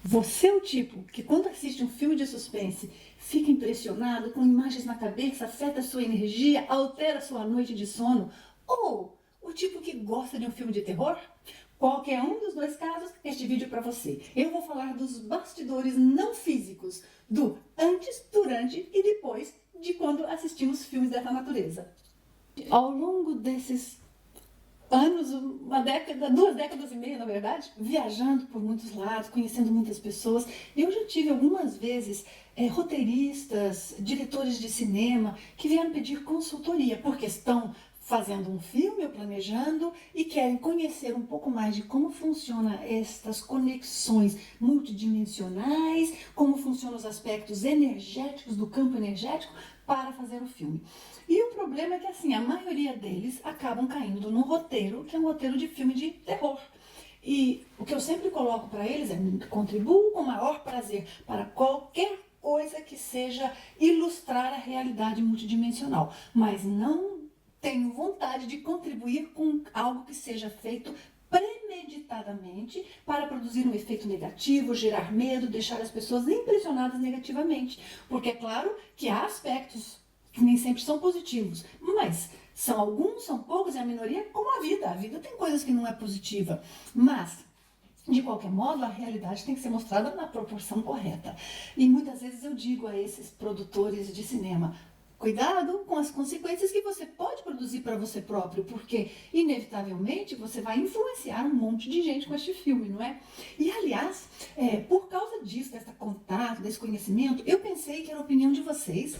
Você é o tipo que, quando assiste um filme de suspense, fica impressionado com imagens na cabeça, afeta a sua energia, altera a sua noite de sono? Ou o tipo que gosta de um filme de terror? Qualquer um dos dois casos, este vídeo é para você. Eu vou falar dos bastidores não físicos, do antes, durante e depois de quando assistimos filmes dessa natureza. Ao longo desses anos, uma década, 2 décadas e meia, na verdade, viajando por muitos lados, conhecendo muitas pessoas. Eu já tive algumas vezes roteiristas, diretores de cinema que vieram pedir consultoria, porque estão fazendo um filme ou planejando e querem conhecer um pouco mais de como funcionam estas conexões multidimensionais, como funcionam os aspectos energéticos do campo energético para fazer o filme. E o problema é que, assim, a maioria deles acabam caindo num roteiro, que é um roteiro de filme de terror. E o que eu sempre coloco para eles é: contribuo com o maior prazer para qualquer coisa que seja ilustrar a realidade multidimensional, mas não tenho vontade de contribuir com algo que seja feito premeditadamente para produzir um efeito negativo, gerar medo, deixar as pessoas impressionadas negativamente. Porque é claro que há aspectos que nem sempre são positivos, mas são alguns, são poucos, é a minoria, como a vida. A vida tem coisas que não é positiva, mas de qualquer modo, a realidade tem que ser mostrada na proporção correta. E muitas vezes eu digo a esses produtores de cinema: cuidado com as consequências que você pode produzir para você próprio, porque inevitavelmente você vai influenciar um monte de gente com este filme, não é? E aliás, por causa disso, desse contato, desse conhecimento, eu pensei que era a opinião de vocês.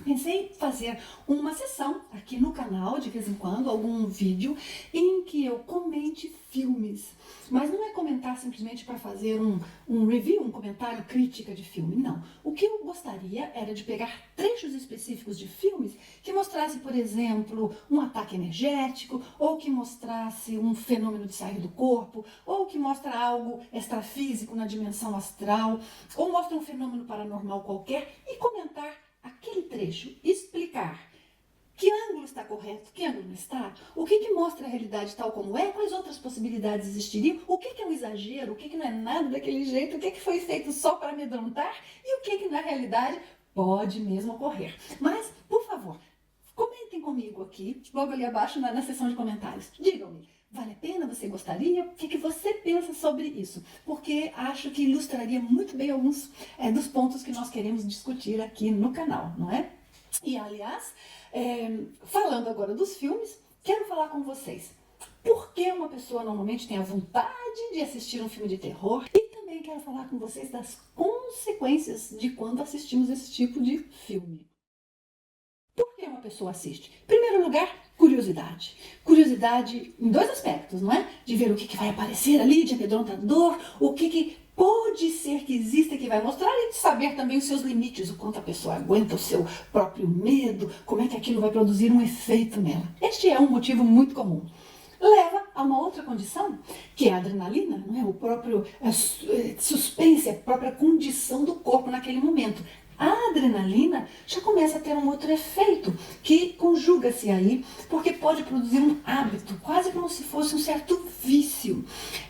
Pensei em fazer uma sessão aqui no canal, de vez em quando, algum vídeo, em que eu comente filmes. Mas não é comentar simplesmente para fazer um review, um comentário, crítica de filme, não. O que eu gostaria era de pegar trechos específicos de filmes que mostrasse, por exemplo, um ataque energético, ou que mostrasse um fenômeno de sair do corpo, ou que mostra algo extrafísico na dimensão astral, ou mostra um fenômeno paranormal qualquer, e comentar aquele trecho, explicar que ângulo está correto, que ângulo não está, o que mostra a realidade tal como é, quais outras possibilidades existiriam, o que é um exagero, o que não é nada daquele jeito, o que foi feito só para amedrontar e o que na realidade pode mesmo ocorrer. Mas, por favor, comentem comigo aqui, logo ali abaixo na seção de comentários. Digam-me: vale a pena? Você gostaria? O que você pensa sobre isso? Porque acho que ilustraria muito bem alguns dos pontos que nós queremos discutir aqui no canal, não é? E, aliás, falando agora dos filmes, quero falar com vocês por que uma pessoa normalmente tem a vontade de assistir um filme de terror, e também quero falar com vocês das consequências de quando assistimos esse tipo de filme. Por que uma pessoa assiste? Em primeiro lugar, curiosidade. Curiosidade em dois aspectos, não é? De ver o que vai aparecer ali de amedrontador, o que pode ser que exista, que vai mostrar, e de saber também os seus limites, o quanto a pessoa aguenta o seu próprio medo, como é que aquilo vai produzir um efeito nela. Este é um motivo muito comum. Leva a uma outra condição, que é a adrenalina, não é? O próprio suspense, a própria condição do corpo naquele momento. A adrenalina já começa a ter um outro efeito, que conjuga-se aí, porque pode produzir um hábito, quase como se fosse um certo vício.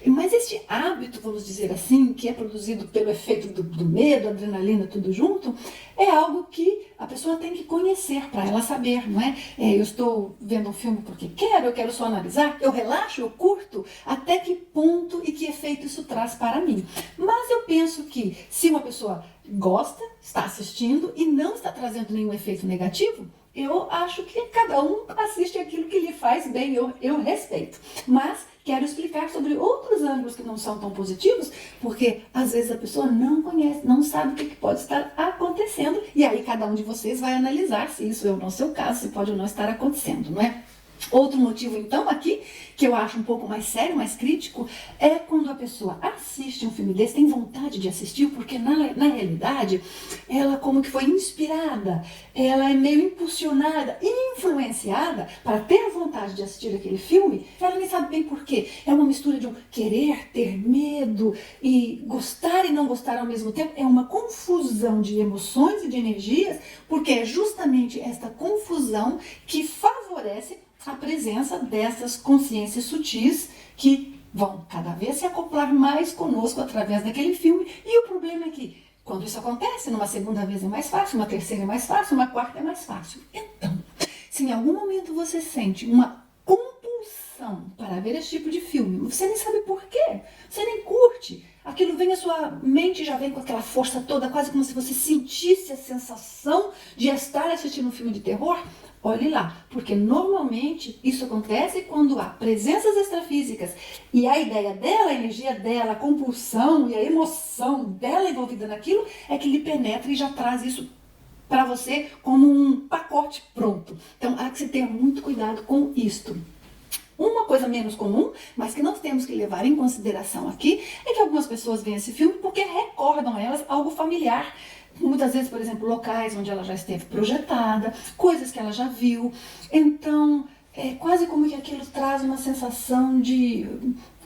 Mas este hábito, vamos dizer assim, que é produzido pelo efeito do medo, adrenalina, tudo junto, é algo que a pessoa tem que conhecer para ela saber, não é? Eu estou vendo um filme porque eu quero só analisar, eu relaxo, eu curto, até que ponto e que efeito isso traz para mim. Mas eu penso que se uma pessoa gosta, está assistindo e não está trazendo nenhum efeito negativo, eu acho que cada um assiste aquilo que lhe faz bem, eu respeito. Mas quero explicar sobre outros ângulos que não são tão positivos, porque às vezes a pessoa não conhece, não sabe o que pode estar acontecendo, e aí cada um de vocês vai analisar se isso é o seu caso, se pode ou não estar acontecendo, não é? Outro motivo, então, aqui, que eu acho um pouco mais sério, mais crítico, é quando a pessoa assiste um filme desse, tem vontade de assistir, porque na realidade, ela como que foi inspirada, ela é meio impulsionada, influenciada para ter vontade de assistir aquele filme, ela nem sabe bem por quê. É uma mistura de um querer, ter medo e gostar e não gostar ao mesmo tempo. É uma confusão de emoções e de energias, porque é justamente esta confusão que favorece a presença dessas consciências sutis que vão cada vez se acoplar mais conosco através daquele filme. E o problema é que, quando isso acontece, numa segunda vez é mais fácil, uma terceira é mais fácil, uma quarta é mais fácil. Então, se em algum momento você sente uma compulsão para ver esse tipo de filme, você nem sabe por quê, você nem curte, aquilo vem à sua mente, já vem com aquela força toda, quase como se você sentisse a sensação de estar assistindo um filme de terror, olhe lá, porque normalmente isso acontece quando há presenças extrafísicas e a ideia dela, a energia dela, a compulsão e a emoção dela envolvida naquilo é que lhe penetra e já traz isso para você como um pacote pronto. Então há que se ter muito cuidado com isto. Uma coisa menos comum, mas que nós temos que levar em consideração aqui, é que algumas pessoas veem esse filme porque recordam a elas algo familiar. Muitas vezes, por exemplo, locais onde ela já esteve projetada, coisas que ela já viu. Então, é quase como que aquilo traz uma sensação de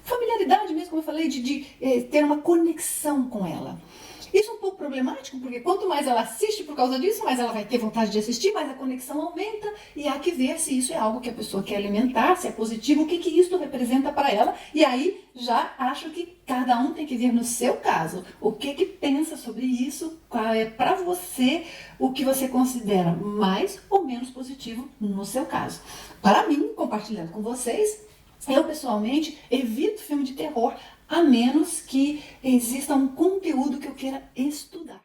familiaridade mesmo, como eu falei, de ter uma conexão com ela. Isso é um pouco problemático, porque quanto mais ela assiste por causa disso, mais ela vai ter vontade de assistir, mais a conexão aumenta e há que ver se isso é algo que a pessoa quer alimentar, se é positivo, o que isso representa para ela. E aí já acho que cada um tem que ver no seu caso o que pensa sobre isso, qual é para você o que você considera mais ou menos positivo no seu caso. Para mim, compartilhando com vocês, eu pessoalmente evito filme de terror, a menos que exista um conteúdo que eu queira estudar.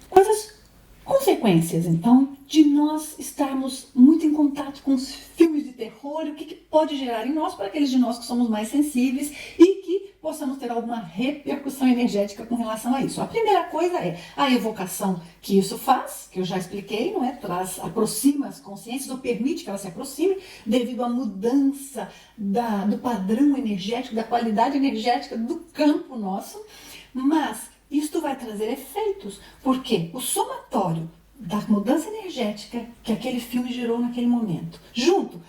Quais as consequências, então, de nós estarmos muito em contato com os filmes de terror e o que pode gerar em nós, para aqueles de nós que somos mais sensíveis e que possamos ter alguma repercussão energética com relação a isso. A primeira coisa é a evocação que isso faz, que eu já expliquei, não é? Aproxima as consciências ou permite que ela se aproxime devido à mudança do padrão energético, da qualidade energética do campo nosso, mas isto vai trazer efeitos, porque o somatório da mudança energética que aquele filme gerou naquele momento, junto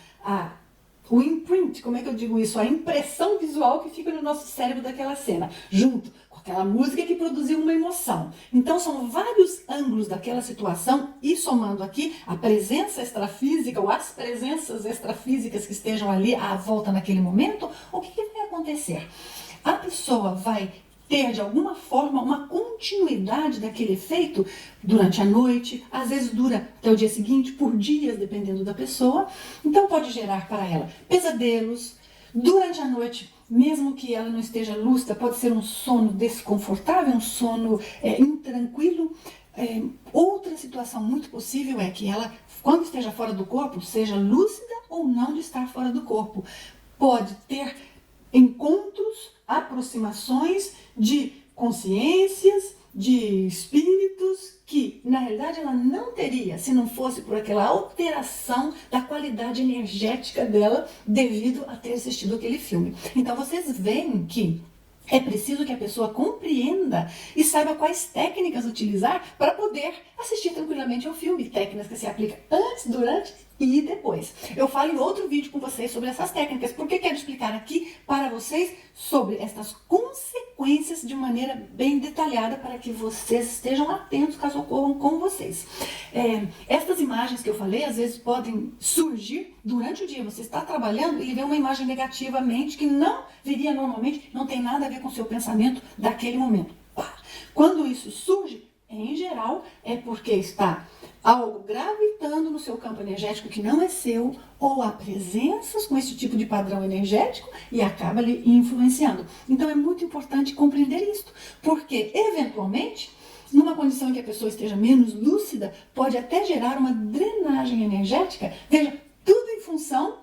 o imprint, como é que eu digo isso? A impressão visual que fica no nosso cérebro daquela cena, junto com aquela música que produziu uma emoção. Então são vários ângulos daquela situação e somando aqui a presença extrafísica ou as presenças extrafísicas que estejam ali à volta naquele momento, o que vai acontecer? A pessoa vai ter de alguma forma uma continuidade daquele efeito durante a noite, às vezes dura até o dia seguinte, por dias, dependendo da pessoa. Então pode gerar para ela pesadelos. Durante a noite, mesmo que ela não esteja lúcida, pode ser um sono desconfortável, um sono intranquilo. Outra situação muito possível é que ela, quando esteja fora do corpo, seja lúcida ou não de estar fora do corpo. Pode ter encontros, aproximações de consciências, de espíritos que, na realidade, ela não teria se não fosse por aquela alteração da qualidade energética dela devido a ter assistido aquele filme. Então, vocês veem que é preciso que a pessoa compreenda e saiba quais técnicas utilizar para poder assistir tranquilamente ao filme. Técnicas que se aplicam antes, durante e depois. Eu falo em outro vídeo com vocês sobre essas técnicas, porque quero explicar aqui para vocês sobre estas consequências de maneira bem detalhada para que vocês estejam atentos caso ocorram com vocês. Estas imagens que eu falei, às vezes podem surgir durante o dia. Você está trabalhando e vê uma imagem negativamente que não viria normalmente, não tem nada a ver com o seu pensamento daquele momento. Quando isso surge, em geral, é porque está algo gravitando no seu campo energético que não é seu, ou há presenças com esse tipo de padrão energético e acaba lhe influenciando. Então é muito importante compreender isto, porque eventualmente, numa condição em que a pessoa esteja menos lúcida, pode até gerar uma drenagem energética, veja, tudo em função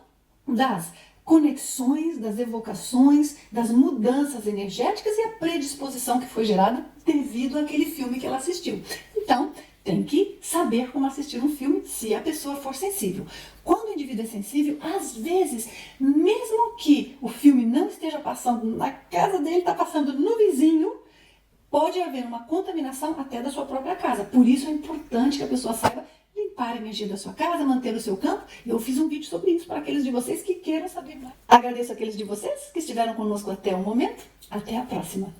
das conexões, das evocações, das mudanças energéticas e a predisposição que foi gerada devido àquele filme que ela assistiu. Então, tem que saber como assistir um filme se a pessoa for sensível. Quando o indivíduo é sensível, às vezes, mesmo que o filme não esteja passando na casa dele, está passando no vizinho, pode haver uma contaminação até da sua própria casa. Por isso é importante que a pessoa saiba limpar a energia da sua casa, manter o seu campo. Eu fiz um vídeo sobre isso para aqueles de vocês que queiram saber mais. Agradeço aqueles de vocês que estiveram conosco até o momento. Até a próxima.